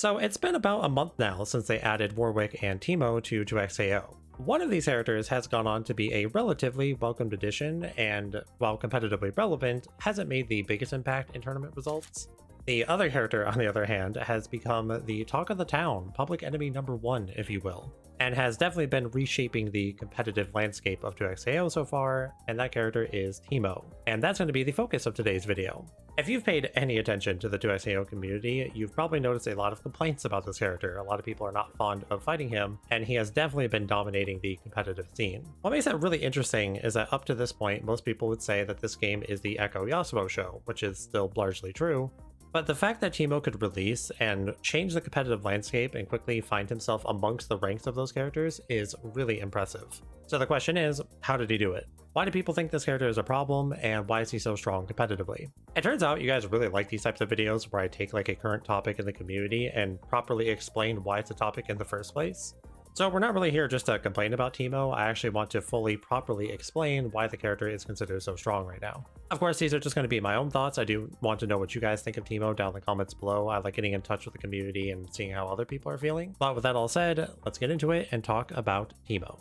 So it's been about a month now since they added Warwick and Teemo to 2xAO. One of these characters has gone on to be a relatively welcomed addition, and while competitively relevant, hasn't made the biggest impact in tournament results. The other character, on the other hand, has become the talk of the town, public enemy number one, if you will, and has definitely been reshaping the competitive landscape of 2xAO so far, and that character is Teemo. And that's going to be the focus of today's video. If you've paid any attention to the 2xAO community, you've probably noticed a lot of complaints about this character. A lot of people are not fond of fighting him, and he has definitely been dominating the competitive scene. What makes that really interesting is that up to this point, most people would say that this game is the Echo Yasuo show, which is still largely true. But the fact that Teemo could release and change the competitive landscape and quickly find himself amongst the ranks of those characters is really impressive. So the question is, how did he do it? Why do people think this character is a problem, and why is he so strong competitively? It turns out you guys really like these types of videos where I take like a current topic in the community and properly explain why it's a topic in the first place. So we're not really here just to complain about Teemo. I actually want to fully, properly explain why the character is considered so strong right now. Of course, these are just going to be my own thoughts. I do want to know what you guys think of Teemo down in the comments below. I like getting in touch with the community and seeing how other people are feeling. But with that all said, let's get into it and talk about Teemo.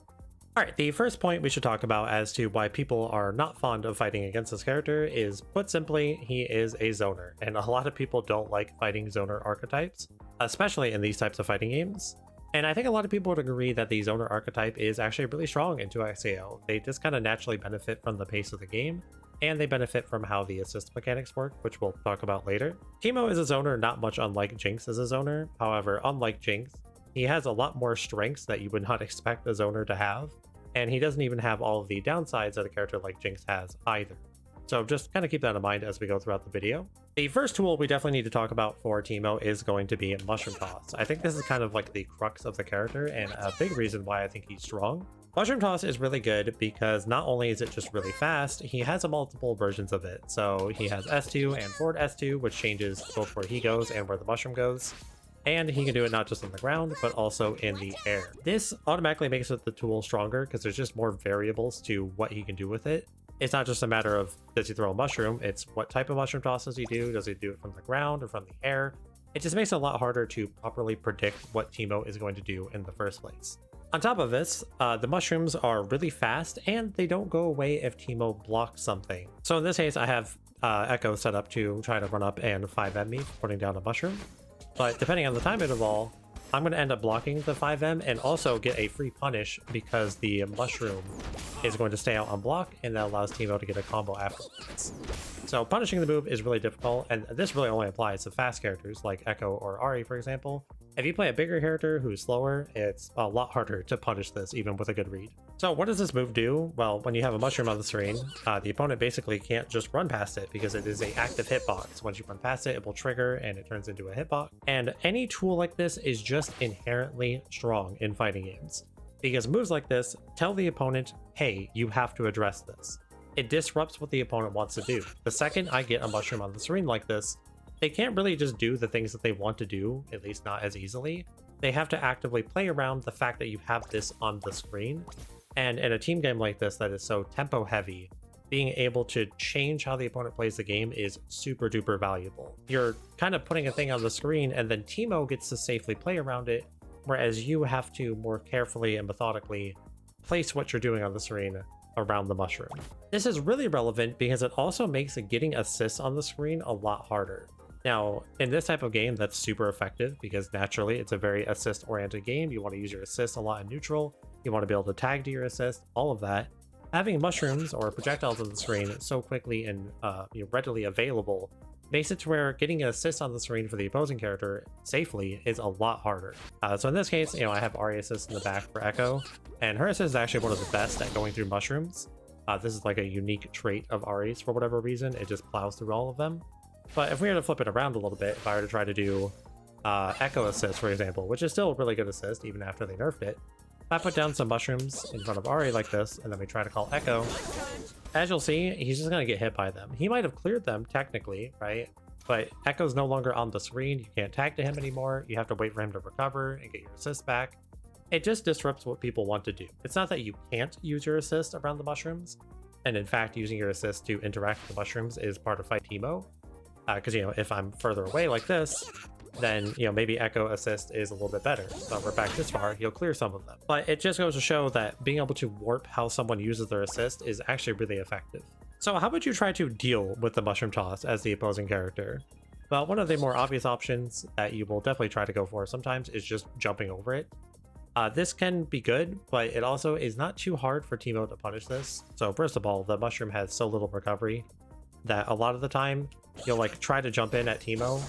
Alright, the first point we should talk about as to why people are not fond of fighting against this character is, put simply, he is a zoner. And a lot of people don't like fighting zoner archetypes, especially in these types of fighting games. And I think a lot of people would agree that the zoner archetype is actually really strong in 2xAO. They just kind of naturally benefit from the pace of the game, and they benefit from how the assist mechanics work, which we'll talk about later. Teemo is a zoner not much unlike Jinx as a zoner. However, unlike Jinx, he has a lot more strengths that you would not expect a zoner to have, and he doesn't even have all of the downsides that a character like Jinx has either. So just kind of keep that in mind as we go throughout the video. The first tool we definitely need to talk about for Teemo is going to be Mushroom Toss. I think this is kind of like the crux of the character and a big reason why I think he's strong. Mushroom Toss is really good because not only is it just really fast, he has multiple versions of it. So he has S2 and forward S2, which changes both where he goes and where the mushroom goes. And he can do it not just on the ground, but also in the air. This automatically makes the tool stronger because there's just more variables to what he can do with it. It's not just a matter of, does he throw a mushroom? It's what type of mushroom toss does he do? Does he do it from the ground or from the air? It just makes it a lot harder to properly predict what Teemo is going to do in the first place. On top of this, the mushrooms are really fast and they don't go away if Teemo blocks something. So in this case, I have Echo set up to try to run up and 5M me for putting down a mushroom. But depending on the time interval, I'm going to end up blocking the 5M and also get a free punish because the mushroom is going to stay out on block, and that allows Teemo to get a combo afterwards. So punishing the move is really difficult, and this really only applies to fast characters like Echo or Ahri, for example. If you play a bigger character who's slower, it's a lot harder to punish this even with a good read. So what does this move do? Well, when you have a mushroom on the screen, the opponent basically can't just run past it because it is an active hitbox. Once you run past it, it will trigger and it turns into a hitbox. And any tool like this is just inherently strong in fighting games, because moves like this tell the opponent, hey, you have to address this. It disrupts what the opponent wants to do. The second I get a mushroom on the screen like this, they can't really just do the things that they want to do, at least not as easily. They have to actively play around the fact that you have this on the screen. And in a team game like this that is so tempo heavy, being able to change how the opponent plays the game is super duper valuable. You're kind of putting a thing on the screen and then Teemo gets to safely play around it, whereas you have to more carefully and methodically place what you're doing on the screen around the mushroom. This is really relevant because it also makes getting assists on the screen a lot harder. Now, in this type of game, that's super effective because naturally it's a very assist-oriented game. You want to use your assist a lot in neutral. You want to be able to tag to your assist, all of that. Having mushrooms or projectiles on the screen so quickly and readily available makes it to where getting an assist on the screen for the opposing character safely is a lot harder. So in this case, I have Ahri assist in the back for Echo, and her assist is actually one of the best at going through mushrooms. This is like a unique trait of Ahri's for whatever reason. It just plows through all of them. But if we were to flip it around a little bit, if I were to try to do Echo assist, for example, which is still a really good assist even after they nerfed it, if I put down some mushrooms in front of Ahri like this, and then we try to call Echo, as you'll see, he's just going to get hit by them. He might have cleared them technically, right? But Echo's no longer on the screen. You can't tag to him anymore. You have to wait for him to recover and get your assist back. It just disrupts what people want to do. It's not that you can't use your assist around the mushrooms. And in fact, using your assist to interact with the mushrooms is part of Fight Teemo. Because, if I'm further away like this, then, you know, maybe Echo Assist is a little bit better. So we're back this far, you'll clear some of them. But it just goes to show that being able to warp how someone uses their assist is actually really effective. So how would you try to deal with the mushroom toss as the opposing character? Well, one of the more obvious options that you will definitely try to go for sometimes is just jumping over it. This can be good, but it also is not too hard for Teemo to punish this. So first of all, the mushroom has so little recovery that a lot of the time you'll like try to jump in at Teemo,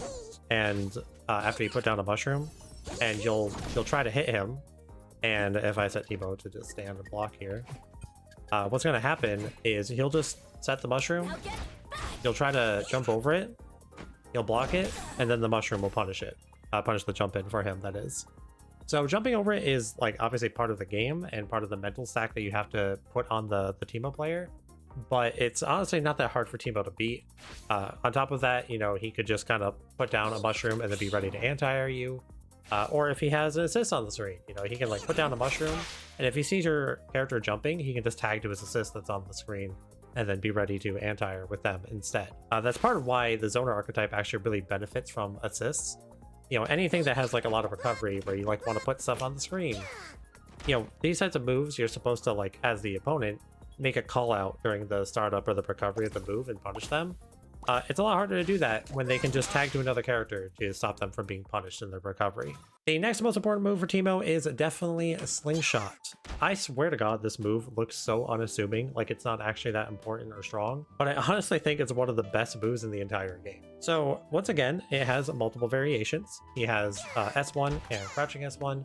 and after you put down a mushroom, and you'll try to hit him. And if I set Teemo to just stand and block here, what's going to happen is he'll just set the mushroom, he'll try to jump over it, he'll block it, and then the mushroom will punish it. Punish the jump in for him, that is. So jumping over it is like obviously part of the game and part of the mental stack that you have to put on the Teemo player, but it's honestly not that hard for Teemo to beat. On top of that, you know, he could just kind of put down a mushroom and then be ready to anti-air you. Or if he has an assist on the screen, you know, he can like put down a mushroom, and if he sees your character jumping, he can just tag to his assist that's on the screen and then be ready to anti-air with them instead. That's part of why the zoner archetype actually really benefits from assists. You know, anything that has like a lot of recovery where you like want to put stuff on the screen, you know, these types of moves you're supposed to, like, as the opponent, make a call out during the startup or the recovery of the move and punish them. It's a lot harder to do that when they can just tag to another character to stop them from being punished in their recovery. The next most important move for Teemo is definitely a Slingshot. I swear to God, this move looks so unassuming, like it's not actually that important or strong, but I honestly think it's one of the best moves in the entire game. So once again, it has multiple variations. He has S1 and crouching S1,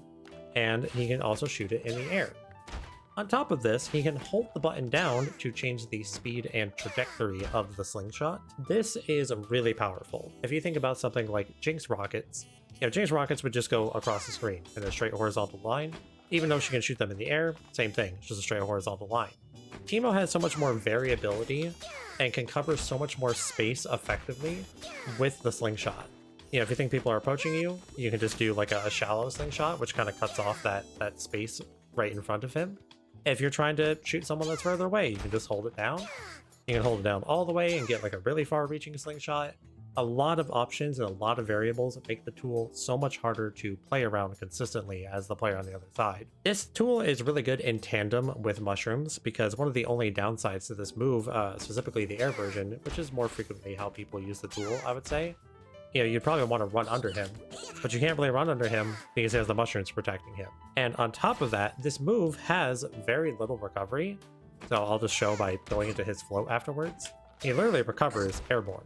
and he can also shoot it in the air. On top of this, he can hold the button down to change the speed and trajectory of the Slingshot. This is really powerful. If you think about something like Jinx rockets, you know, Jinx rockets would just go across the screen in a straight horizontal line. Even though she can shoot them in the air, same thing, it's just a straight horizontal line. Teemo has so much more variability and can cover so much more space effectively with the Slingshot. You know, if you think people are approaching you, you can just do like a shallow Slingshot, which kind of cuts off that space right in front of him. If you're trying to shoot someone that's further away, you can just hold it down. You can hold it down all the way and get like a really far-reaching Slingshot. A lot of options and a lot of variables make the tool so much harder to play around consistently as the player on the other side. This tool is really good in tandem with mushrooms, because one of the only downsides to this move, specifically the air version, which is more frequently how people use the tool, I would say, you know, you'd probably want to run under him, but you can't really run under him because he has the mushrooms protecting him. And on top of that, this move has very little recovery. So I'll just show by going into his float afterwards. He literally recovers airborne.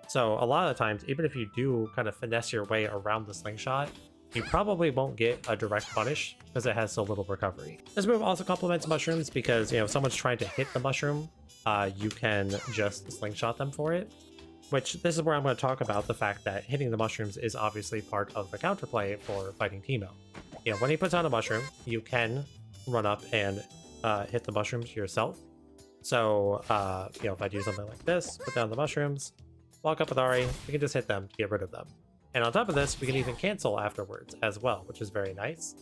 So a lot of the times, even if you do kind of finesse your way around the Slingshot, you probably won't get a direct punish because it has so little recovery. This move also complements mushrooms because, you know, if someone's trying to hit the mushroom, you can just Slingshot them for it. Which, this is where I'm going to talk about the fact that hitting the mushrooms is obviously part of the counterplay for fighting Teemo. You know, when he puts on a mushroom, you can run up and hit the mushrooms yourself. So, you know, if I do something like this, put down the mushrooms, walk up with Ari, we can just hit them to get rid of them. And on top of this, we can even cancel afterwards as well, which is very nice.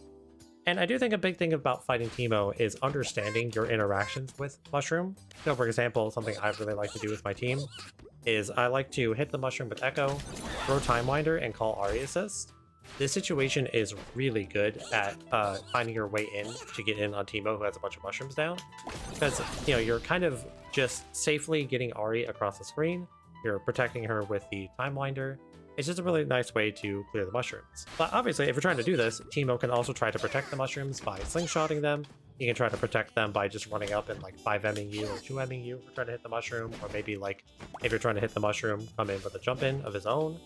And I do think a big thing about fighting Teemo is understanding your interactions with mushroom. So, for example, something I really like to do with my team is I like to hit the mushroom with Echo, throw Time Winder, and call Ari Assist. This situation is really good at finding your way in to get in on Teemo, who has a bunch of mushrooms down. Because, you know, you're kind of just safely getting Ari across the screen, you're protecting her with the Time Winder. It's just a really nice way to clear the mushrooms. But obviously, if you're trying to do this, Teemo can also try to protect the mushrooms by slingshotting them. You can try to protect them by just running up and like 5M'ing you or 2M'ing you for trying to hit the mushroom, or maybe like if you're trying to hit the mushroom, come in with a jump in of his own,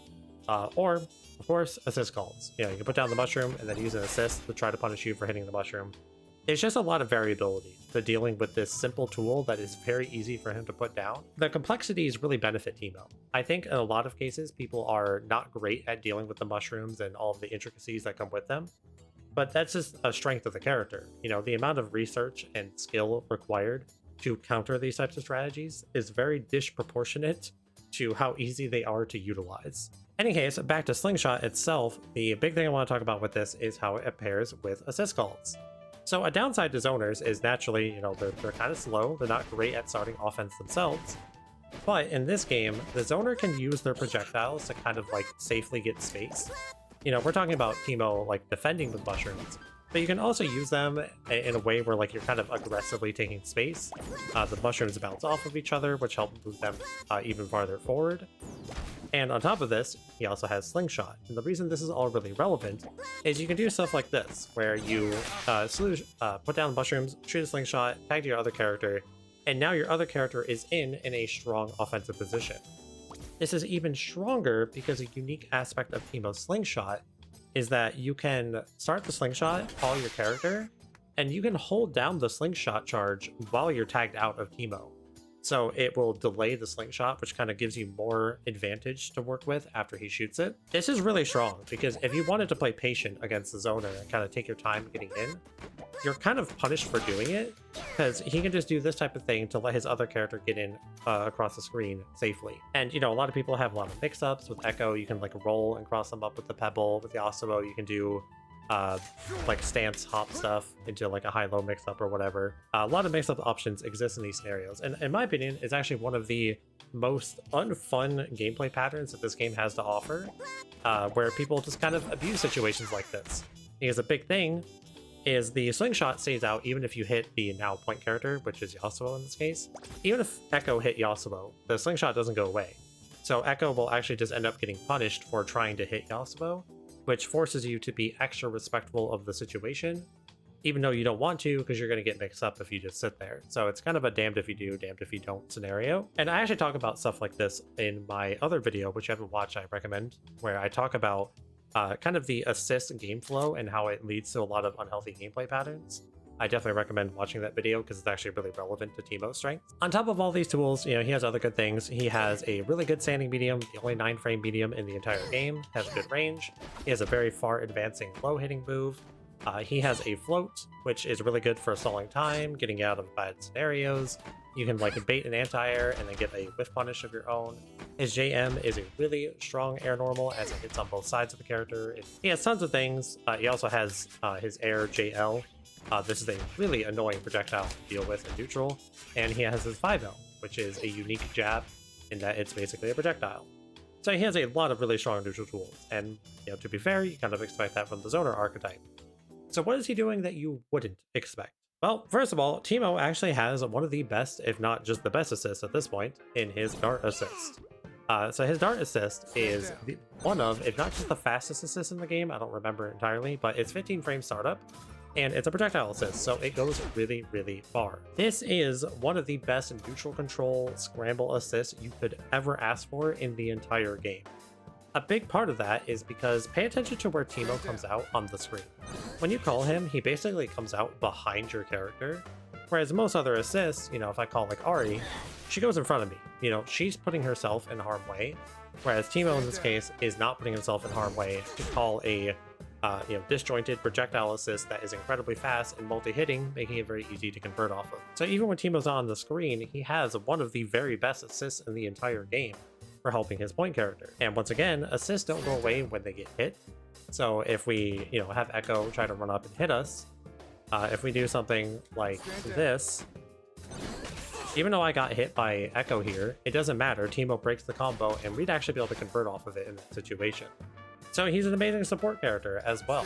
or of course assist calls. You know, you can put down the mushroom and then use an assist to try to punish you for hitting the mushroom. There's just a lot of variability to dealing with this simple tool that is very easy for him to put down. The complexities really benefit Teemo. I think in a lot of cases, people are not great at dealing with the mushrooms and all of the intricacies that come with them. But that's just a strength of the character. You know, the amount of research and skill required to counter these types of strategies is very disproportionate to how easy they are to utilize. In any case, back to Slingshot itself, the big thing I want to talk about with this is how it pairs with assist calls. So a downside to zoners is naturally, you know, they're kind of slow, they're not great at starting offense themselves, But in this game, the zoner can use their projectiles to kind of like safely get space. You know, we're talking about Teemo like defending with mushrooms, but you can also use them in a way where like you're kind of aggressively taking space. The mushrooms bounce off of each other, which help move them even farther forward. And on top of this, he also has Slingshot. And the reason this is all really relevant is you can do stuff like this, where you put down mushrooms, shoot a Slingshot, tag to your other character, and now your other character is in a strong offensive position. This is even stronger because a unique aspect of Teemo's Slingshot is that you can start the Slingshot, call your character, and you can hold down the Slingshot charge while you're tagged out of Teemo. So it will delay the Slingshot, which kind of gives you more advantage to work with after he shoots it. This is really strong because if you wanted to play patient against the zoner and kind of take your time getting in, you're kind of punished for doing it because he can just do this type of thing to let his other character get in across the screen safely. And you know, a lot of people have a lot of mix-ups with Echo. You can like roll and cross them up with the Pebble. With Yasuo, you can do like stance hop stuff into like a high-low mix-up or whatever. A lot of mix-up options exist in these scenarios, and in my opinion, it's actually one of the most unfun gameplay patterns that this game has to offer, where people just kind of abuse situations like this. Because a big thing is the Slingshot stays out even if you hit the now point character, which is Yasuo in this case. Even if Echo hit Yasuo, the Slingshot doesn't go away. So Echo will actually just end up getting punished for trying to hit Yasuo, which forces you to be extra respectful of the situation, even though you don't want to, because you're going to get mixed up if you just sit there. So it's kind of a damned if you do, damned if you don't scenario. And I actually talk about stuff like this in my other video, which you haven't watched, I recommend, where I talk about kind of the assist game flow and how it leads to a lot of unhealthy gameplay patterns. I definitely recommend watching that video because it's actually really relevant to Teemo's strengths. On top of all these tools, you know, he has other good things. He has a really good standing medium, the only 9-frame medium in the entire game, has good range. He has a very far advancing low hitting move. He has a float, which is really good for stalling time, getting out of bad scenarios. You can like bait an anti-air and then get a whiff punish of your own. His JM is a really strong air normal as it hits on both sides of the character. He has tons of things. He also has his air JL. This is a really annoying projectile to deal with in neutral. And he has his 5L, which is a unique jab in that it's basically a projectile. So he has a lot of really strong neutral tools. And you know, to be fair, you kind of expect that from the zoner archetype. So what is he doing that you wouldn't expect? Well, first of all, Teemo actually has one of the best, if not just the best assists at this point, in his dart assist. So his dart assist is one of, if not just the fastest assist in the game, I don't remember entirely, but it's 15 frame startup, and it's a projectile assist, so it goes really, really far. This is one of the best neutral control scramble assists you could ever ask for in the entire game. A big part of that is because pay attention to where Teemo comes out on the screen. When you call him, he basically comes out behind your character, whereas most other assists, you know, if I call like Ari, she goes in front of me. You know, she's putting herself in harm's way, whereas Teemo in this case is not putting himself in harm's way to call a you know, disjointed projectile assist that is incredibly fast and multi-hitting, making it very easy to convert off of. So even when Teemo's on the screen, he has one of the very best assists in the entire game for helping his point character. And once again, assists don't go away when they get hit. So if we, you know, have Echo try to run up and hit us, if we do something like this, even though I got hit by Echo here, it doesn't matter. Teemo breaks the combo and we'd actually be able to convert off of it in that situation. So he's an amazing support character as well.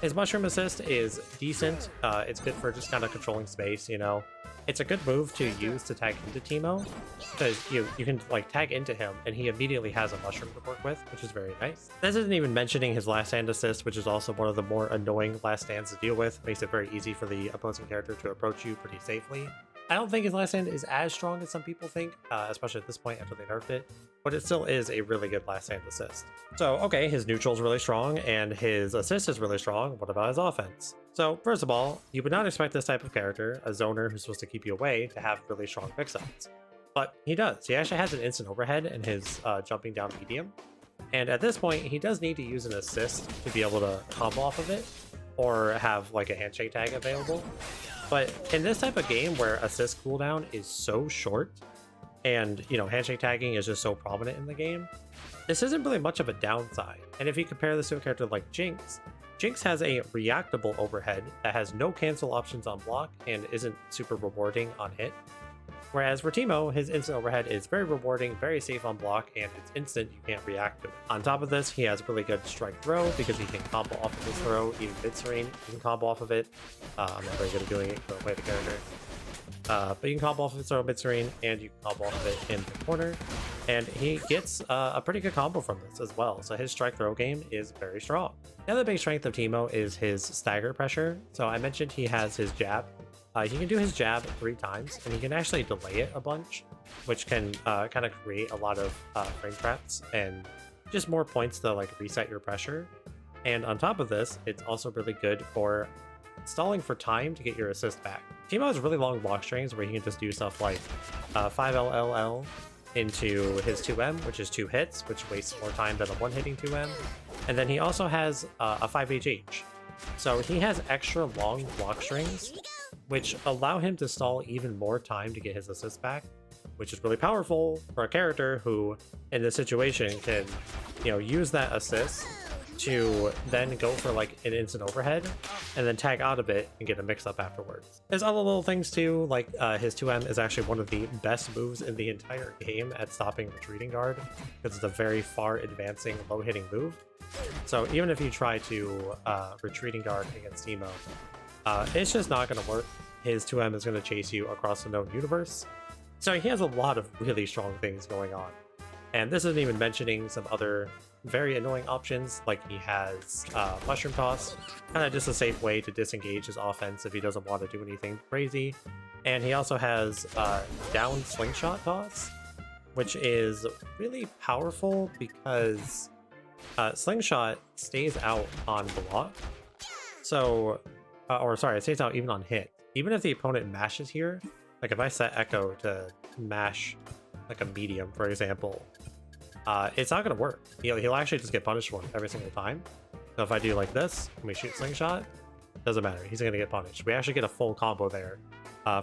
His mushroom assist is decent. It's good for just kind of controlling space, you know. It's a good move to use to tag into Teemo, because you can like tag into him and he immediately has a mushroom to work with, which is very nice. This isn't even mentioning his last stand assist, which is also one of the more annoying last stands to deal with. Makes it very easy for the opposing character to approach you pretty safely. I don't think his last stand is as strong as some people think, especially at this point after they nerfed it, but it still is a really good last stand assist. So, okay, his neutral is really strong and his assist is really strong. What about his offense? So, first of all, you would not expect this type of character, a zoner who's supposed to keep you away, to have really strong mix-ups. But he does. He actually has an instant overhead in his jumping down medium. And at this point, he does need to use an assist to be able to combo off of it, or have like a handshake tag available. But in this type of game where assist cooldown is so short, and you know, handshake tagging is just so prominent in the game, this isn't really much of a downside. And if you compare this to a character like Jinx, Jinx has a reactable overhead that has no cancel options on block and isn't super rewarding on hit. Whereas for Teemo, his instant overhead is very rewarding, very safe on block, and it's instant, you can't react to it. On top of this, he has really good strike throw because he can combo off of his throw, even mid-serene, you can combo off of it. I'm not very good at doing it, don't play the character. But you can combo off of his throw mid-serene, and you can combo off of it in the corner. And he gets a pretty good combo from this as well, so his strike throw game is very strong. The other big strength of Teemo is his stagger pressure. So I mentioned he has his jab. He can do his jab 3 times, and he can actually delay it a bunch, which can kind of create a lot of frame traps and just more points to like reset your pressure. And on top of this, it's also really good for stalling for time to get your assist back. Teemo has really long block strings where he can just do stuff like 5LLL into his 2M, which is 2 hits, which wastes more time than a 1-hitting 2M. And then he also has a 5HH. So he has extra long block strings, which allow him to stall even more time to get his assist back, which is really powerful for a character who, in this situation, can, use that assist to then go for like an instant overhead and then tag out of it and get a mix-up afterwards. There's other little things too, like his 2M is actually one of the best moves in the entire game at stopping retreating guard, because it's a very far advancing, low-hitting move. So even if you try to retreating guard against Teemo, it's just not going to work. His 2M is going to chase you across the known universe. So he has a lot of really strong things going on. And this isn't even mentioning some other very annoying options, like he has Mushroom Toss, kind of just a safe way to disengage his offense if he doesn't want to do anything crazy. And he also has down Slingshot Toss, which is really powerful because Slingshot stays out on block. So, it stays out even on hit. Even if the opponent mashes here, like if I set Echo to mash like a medium, for example, it's not going to work. He'll actually just get punished for it every single time. So if I do like this, and we shoot Slingshot, doesn't matter. He's going to get punished. We actually get a full combo there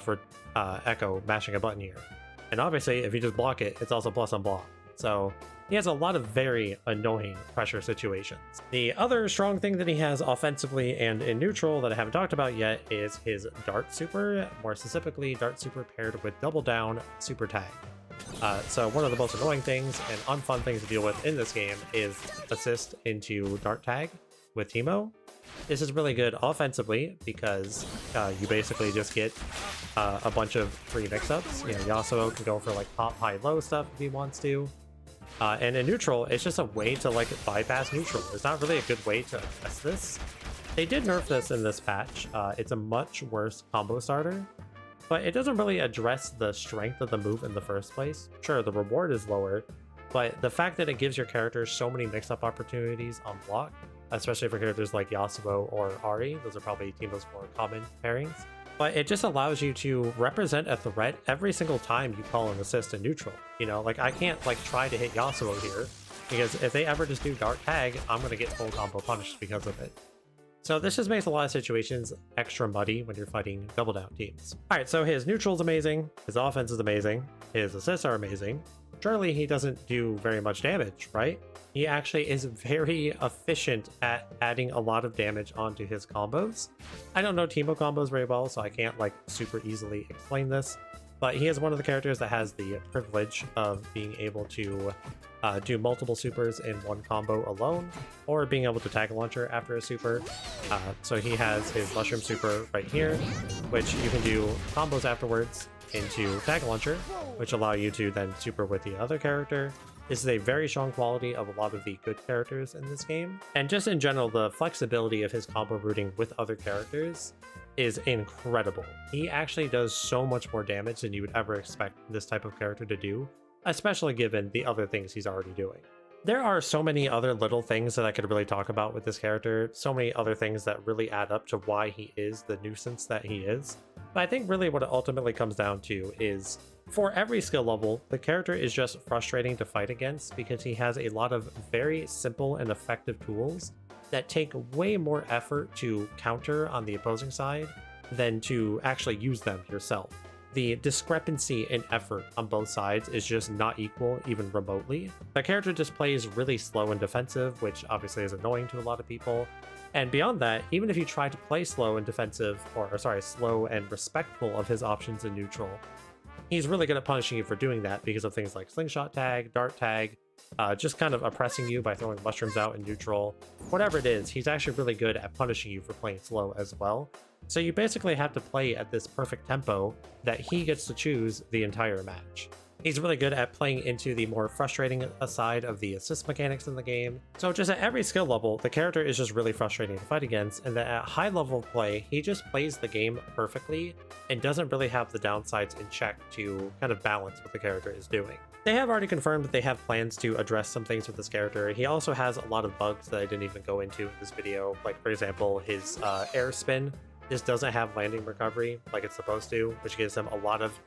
for Echo mashing a button here. And obviously, if you just block it, it's also plus on block. So he has a lot of very annoying pressure situations. The other strong thing that he has offensively and in neutral that I haven't talked about yet is his Dart Super, more specifically Dart Super paired with Double Down Super Tag. So one of the most annoying things and unfun things to deal with in this game is assist into Dart Tag with Teemo. This is really good offensively because you basically just get a bunch of free mix-ups. Yasuo can go for like pop, high, low stuff if he wants to. And in neutral, it's just a way to like bypass neutral. There's not really a good way to address this. They did nerf this in this patch. It's a much worse combo starter, but it doesn't really address the strength of the move in the first place. Sure, the reward is lower, but the fact that it gives your characters so many mix-up opportunities on block, especially for characters like Yasuo or Ahri, those are probably Teemo's more common pairings. But it just allows you to represent a threat every single time you call an assist in neutral. Like I can't like try to hit Yasuo here, because if they ever just do Dart Tag, I'm going to get full combo punished because of it. So this just makes a lot of situations extra muddy when you're fighting double down teams. Alright, so his neutral is amazing, his offense is amazing, his assists are amazing. Surely he doesn't do very much damage, right? He actually is very efficient at adding a lot of damage onto his combos. I don't know Teemo combos very well, so I can't like super easily explain this, but he is one of the characters that has the privilege of being able to do multiple supers in one combo alone, or being able to tag launcher after a super. So he has his Mushroom Super right here, which you can do combos afterwards into tag launcher, which allow you to then super with the other character. This is a very strong quality of a lot of the good characters in this game. And just in general, the flexibility of his combo routing with other characters is incredible. He actually does so much more damage than you would ever expect this type of character to do, especially given the other things he's already doing. There are so many other little things that I could really talk about with this character, so many other things that really add up to why he is the nuisance that he is. But I think really what it ultimately comes down to is, for every skill level, the character is just frustrating to fight against because he has a lot of very simple and effective tools that take way more effort to counter on the opposing side than to actually use them yourself. The discrepancy in effort on both sides is just not equal, even remotely. The character just plays really slow and defensive, which obviously is annoying to a lot of people. And beyond that, even if you try to play slow and defensive, slow and respectful of his options in neutral, He's really good at punishing you for doing that because of things like Slingshot tag, Dart tag, just kind of oppressing you by throwing mushrooms out in neutral. Whatever it is, he's actually really good at punishing you for playing slow as well. So you basically have to play at this perfect tempo that he gets to choose the entire match. He's really good at playing into the more frustrating side of the assist mechanics in the game. So just at every skill level, the character is just really frustrating to fight against, and that at high level of play, he just plays the game perfectly and doesn't really have the downsides in check to kind of balance what the character is doing. They have already confirmed that they have plans to address some things with this character. He also has a lot of bugs that I didn't even go into in this video, like for example, his air spin just doesn't have landing recovery like it's supposed to, which gives him a lot of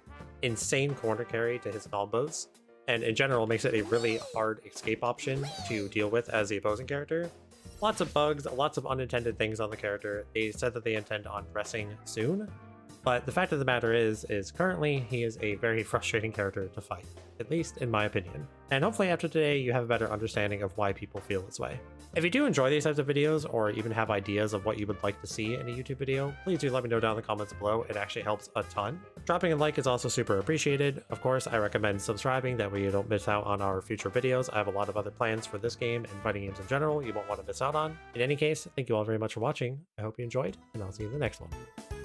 insane corner carry to his combos, and in general makes it a really hard escape option to deal with as the opposing character. Lots of bugs, lots of unintended things on the character. They said that they intend on addressing soon, but the fact of the matter is currently he is a very frustrating character to fight, at least in my opinion. And hopefully after today you have a better understanding of why people feel this way. If you do enjoy these types of videos, or even have ideas of what you would like to see in a YouTube video, please do let me know down in the comments below. It actually helps a ton. Dropping a like is also super appreciated. Of course, I recommend subscribing, that way you don't miss out on our future videos. I have a lot of other plans for this game and fighting games in general you won't want to miss out on. In any case, thank you all very much for watching. I hope you enjoyed, and I'll see you in the next one.